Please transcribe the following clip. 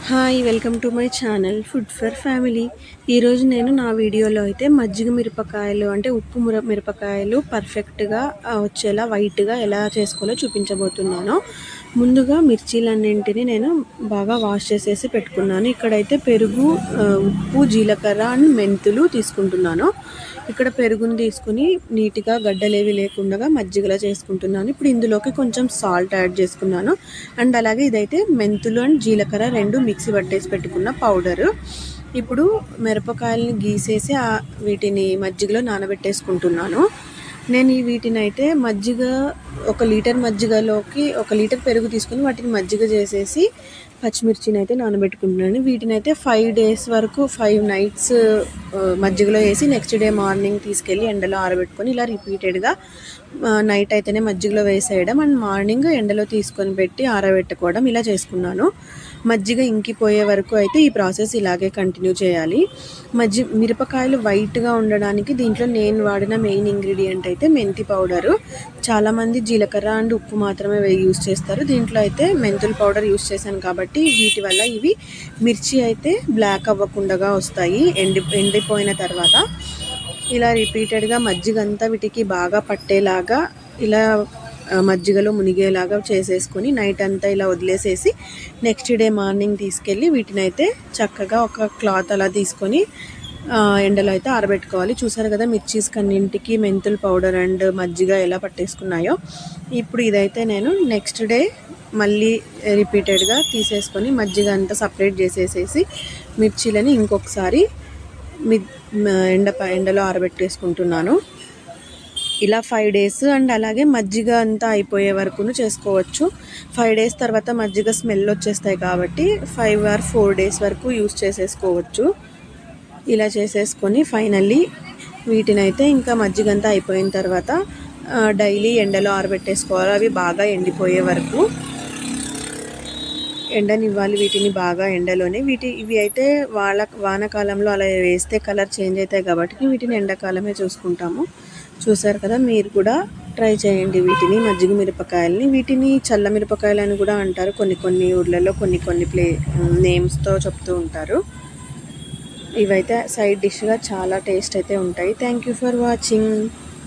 Hi welcome to my channel food for family. ఈరోజు నేను నా వీడియోలో అయితే మజ్జిగ మిరపకాయలు అంటే ఉప్పు మిరపకాయలు పర్ఫెక్ట్గా వచ్చేలా వైట్గా ఎలా చేసుకోవాలో చూపించబోతున్నాను. ముందుగా మిర్చీలన్నింటినీ నేను బాగా వాష్ చేసేసి పెట్టుకున్నాను. ఇక్కడైతే పెరుగు, ఉప్పు, జీలకర్ర అండ్ మెంతులు తీసుకుంటున్నాను. ఇక్కడ పెరుగుని తీసుకుని నీట్గా గడ్డలేవి లేకుండా మజ్జిగలా చేసుకుంటున్నాను. ఇప్పుడు ఇందులోకి కొంచెం సాల్ట్ యాడ్ చేసుకున్నాను. అండ్ అలాగే ఇదైతే మెంతులు అండ్ జీలకర్ర రెండు మిక్సీ పట్టేసి పెట్టుకున్న పౌడరు. ఇప్పుడు మిరపకాయలని గీసేసి వీటిని మజ్జిగలో నానబెట్టేసుకుంటున్నాను. నేను వీటిని అయితే మజ్జిగ 1 లీటర్ మజ్జిగలోకి 1 లీటర్ పెరుగు తీసుకుని వాటిని మజ్జిగ చేసేసి పచ్చిమిర్చిని అయితే నానబెట్టుకుంటున్నాను. వీటిని అయితే 5 డేస్ వరకు 5 నైట్స్ మజ్జిగలో వేసి నెక్స్ట్ డే మార్నింగ్ తీసుకెళ్ళి ఎండలో ఆరబెట్టుకొని ఇలా రిపీటెడ్గా నైట్ అయితేనే మజ్జిగలో వేసేయడం అండ్ మార్నింగ్ ఎండలో తీసుకొని పెట్టి ఆరబెట్టుకోవడం ఇలా చేసుకున్నాను. మజ్జిగ ఇంకిపోయే వరకు అయితే ఈ ప్రాసెస్ ఇలాగే కంటిన్యూ చేయాలి. మిరపకాయలు వైట్గా ఉండడానికి దీంట్లో నేను వాడిన మెయిన్ ఇంగ్రీడియంట్ అయితే మెంతి పౌడరు. చాలామంది జీలకర్ర అండ్ ఉప్పు మాత్రమే యూస్ చేస్తారు. దీంట్లో అయితే మెంతుల పౌడర్ యూస్ చేశాను కాబట్టి వీటి వల్ల ఇవి మిర్చి అయితే బ్లాక్ అవ్వకుండా వస్తాయి ఎండిపోయిన తర్వాత. ఇలా రిపీటెడ్గా మజ్జిగ అంతా వీటికి బాగా పట్టేలాగా ఇలా మజ్జిగలో మునిగేలాగా చేసేసుకొని నైట్ అంతా ఇలా వదిలేసేసి నెక్స్ట్ డే మార్నింగ్ తీసుకెళ్ళి వీటిని అయితే చక్కగా ఒక క్లాత్ అలా తీసుకొని ఎండలో అయితే ఆరబెట్టుకోవాలి. చూసారు కదా మిర్చీస్ కన్నింటికి మెంతుల పౌడర్ అండ్ మజ్జిగ ఎలా పట్టేసుకున్నాయో. ఇప్పుడు ఇదైతే నేను నెక్స్ట్ డే మళ్ళీ రిపీటెడ్గా తీసేసుకొని మజ్జిగ అంతా సపరేట్ చేసేసేసి మిర్చీలని ఇంకొకసారి ఎండలో ఆరబెట్టేసుకుంటున్నాను. ఇలా 5 డేస్ అండ్ అలాగే మజ్జిగ అంతా అయిపోయే వరకు చేసుకోవచ్చు. 5 డేస్ తర్వాత మజ్జిగ స్మెల్ వచ్చేస్తాయి కాబట్టి 5 or 4 డేస్ వరకు యూస్ చేసేసుకోవచ్చు. ఇలా చేసేసుకొని ఫైనల్లీ వీటినైతే ఇంకా మజ్జిగ అంతా అయిపోయిన తర్వాత డైలీ ఎండలో ఆరబెట్టేసుకోవాలి. అవి బాగా ఎండిపోయే వరకు ఎండనివ్వాలి వీటిని బాగా ఎండలోనే. ఇవి అయితే వానాకాలంలో అలా వేస్తే కలర్ చేంజ్ అవుతాయి కాబట్టి వీటిని ఎండాకాలమే చూసుకుంటాము. చూసారు కదా, మీరు కూడా ట్రై చేయండి వీటిని మజ్జిగ మిరపకాయలని. వీటిని చల్ల మిరపకాయలు అని కూడా అంటారు. కొన్ని ఊర్లలో కొన్ని నేమ్స్తో చెప్తూ ఉంటారు. ఇవైతే సైడ్ డిష్గా చాలా టేస్ట్ అయితే ఉంటాయి. Thank you for watching.